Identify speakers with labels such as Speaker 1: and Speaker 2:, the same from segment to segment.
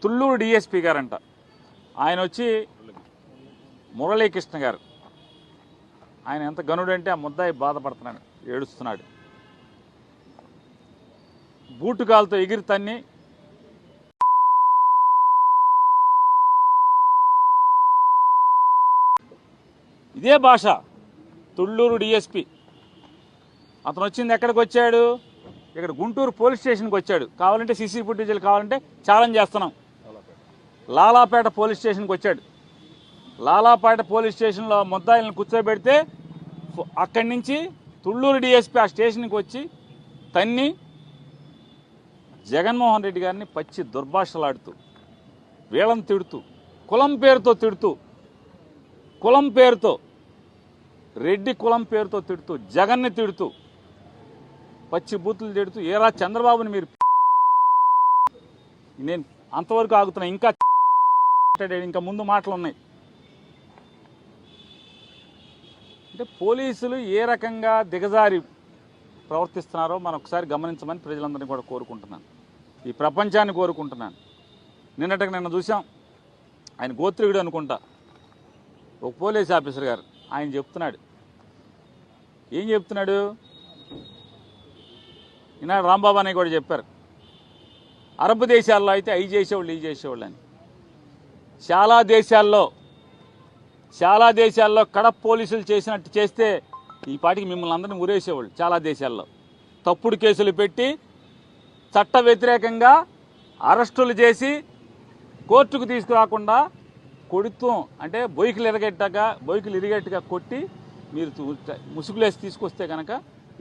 Speaker 1: Thullur DSP గారంట, ఆయన వచ్చి మురళీకృష్ణ గారు, ఆయన ఎంత గనుడంటే ఆ ముద్దాయి బాధపడుతున్నాడు, ఏడుస్తున్నాడు. బూటుకాలతో ఎగిరి తన్ని ఇదే భాష. తుళ్ళూరు డిఎస్పి అతను వచ్చింది ఎక్కడికి వచ్చాడు? ఇక్కడ గుంటూరు పోలీస్ స్టేషన్కి వచ్చాడు. కావాలంటే సీసీ ఫుటేజీలు కావాలంటే ఛాలెంజ్ చేస్తున్నాం. లాలాపేట పోలీస్ స్టేషన్కి వచ్చాడు. లాలాపేట పోలీస్ స్టేషన్లో ముద్దాయిలను కూర్చోబెడితే అక్కడి నుంచి తుళ్ళూరు డిఎస్పీ ఆ స్టేషన్కి వచ్చి తన్ని జగన్మోహన్ రెడ్డి గారిని పచ్చి దుర్భాషలాడుతూ, వీళ్ళని తిడుతూ, కులం పేరుతో తిడుతూ, కులం పేరుతో, రెడ్డి కులం పేరుతో తిడుతూ, జగన్ని తిడుతూ, పచ్చి బూతులు తిడుతూ, ఏరా చంద్రబాబుని మీరు, నేను అంతవరకు ఆగుతున్నా, ఇంకా ముందు మాటలు ఉన్నాయి. అంటే పోలీసులు ఏ రకంగా దిగజారి ప్రవర్తిస్తున్నారో మనం ఒకసారి గమనించమని ప్రజలందరినీ కూడా కోరుకుంటున్నాను, ఈ ప్రపంచాన్ని కోరుకుంటున్నాను. నిన్న చూసాం, ఆయన గోత్రికుడు అనుకుంటా, ఒక పోలీస్ ఆఫీసర్ గారు ఆయన చెప్తున్నాడు. ఏం చెప్తున్నాడు? ఈనాడు రాంబాబు అని కూడా చెప్పారు, అరబ్ దేశాల్లో అయితే అవి చేసేవాళ్ళు ఇవి చేసేవాళ్ళు అని. చాలా దేశాల్లో కడప పోలీసులు చేసినట్టు చేస్తే ఈ పాటికి మిమ్మల్ని అందరినీ ఉరేసేవాళ్ళు. చాలా దేశాల్లో తప్పుడు కేసులు పెట్టి చట్ట వ్యతిరేకంగా అరెస్టులు చేసి కోర్టుకు తీసుకురాకుండా కొడుతూ, అంటే బొయ్యిలు ఇరిగేట్టుగా కొట్టి మీరు ముసుగులేసి తీసుకొస్తే కనుక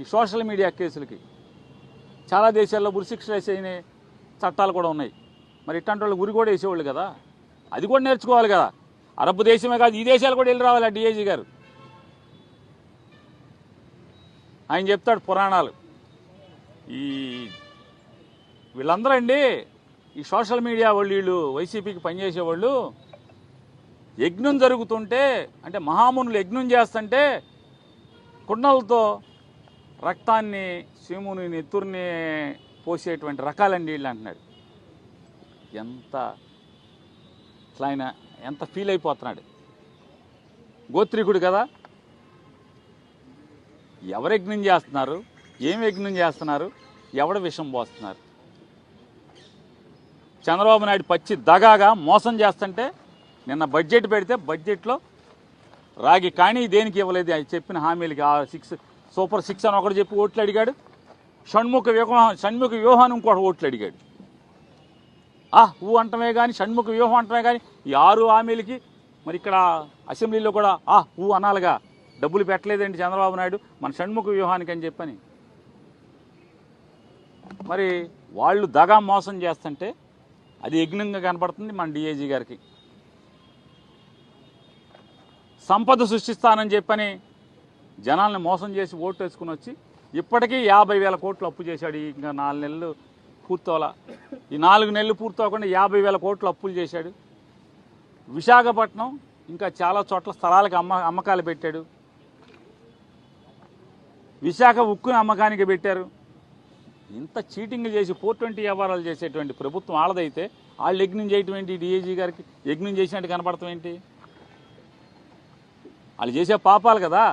Speaker 1: ఈ సోషల్ మీడియా కేసులకి చాలా దేశాల్లో ఉరిశిక్షలు వేసిన చట్టాలు కూడా ఉన్నాయి. మరి ఇట్లాంటి వాళ్ళు ఉరి కూడా వేసేవాళ్ళు కదా, అది కూడా నేర్చుకోవాలి కదా. అరబ్ దేశమే కాదు, ఈ దేశాలు కూడా వెళ్ళి రావాలి. డిఐజీ గారు ఆయన చెప్తాడు పురాణాలు. వీళ్ళందరూ అండి, ఈ సోషల్ మీడియా వాళ్ళు, వీళ్ళు వైసీపీకి పనిచేసేవాళ్ళు, యజ్ఞం జరుగుతుంటే, అంటే మహామునులు యజ్ఞం చేస్తుంటే కుండలతో రక్తాన్ని, శివుని నెత్తుర్ని పోసేటువంటి రకాలండి వీళ్ళు అంటున్నాడు. ఆయన ఎంత ఫీల్ అయిపోతున్నాడు. గోత్రికుడు కదా, ఎవరు యజ్ఞం చేస్తున్నారు, ఏం యజ్ఞం చేస్తున్నారు, ఎవడ విషం పోస్తున్నారు? చంద్రబాబు నాయుడు పచ్చి దగాగా మోసం చేస్తుంటే నిన్న బడ్జెట్ పెడితే బడ్జెట్లో రాగి కానీ దేనికి ఇవ్వలేదు. అది చెప్పిన హామీలకి సూపర్ 6 అని ఒకటి చెప్పి ఓట్లు అడిగాడు. షణ్ముఖ వ్యూహాన్ని ఇంకోటి ఓట్లు అడిగాడు. అంటమే కానీ, షణ్ముఖ వ్యూహం అంటమే కానీ, ఈ 6 హామీలకి మరి ఇక్కడ అసెంబ్లీలో కూడా అనాలిగా. డబ్బులు పెట్టలేదండి చంద్రబాబు నాయుడు మన షణ్ముఖ వ్యూహానికి అని చెప్పని. మరి వాళ్ళు దగా మోసం చేస్తుంటే అది యజ్ఞంగా కనపడుతుంది మన డిఐజీ గారికి. సంపద సృష్టిస్తానని చెప్పని జనాల్ని మోసం చేసి ఓటు వేసుకుని వచ్చి ఇప్పటికీ 50,000 కోట్లు అప్పు చేశాడు. ఇంకా 4 నెలలు పూర్తవలా, ఈ 4 నెలలు పూర్తవకుండా 50,000 కోట్లు అప్పులు చేశాడు. విశాఖపట్నం ఇంకా చాలా చోట్ల స్థలాలకు అమ్మకాలు పెట్టాడు. విశాఖ ఉక్కుని అమ్మకానికి పెట్టారు. ఇంత చీటింగ్ చేసి 420 వ్యవహారాలు చేసేటువంటి ప్రభుత్వం వాళ్ళదైతే వాళ్ళు యజ్ఞం చేయటం ఏంటి? డిఐజీ గారికి యజ్ఞం చేసినట్టు కనపడటం ఏంటి? వాళ్ళు చేసే పాపాలు కదా.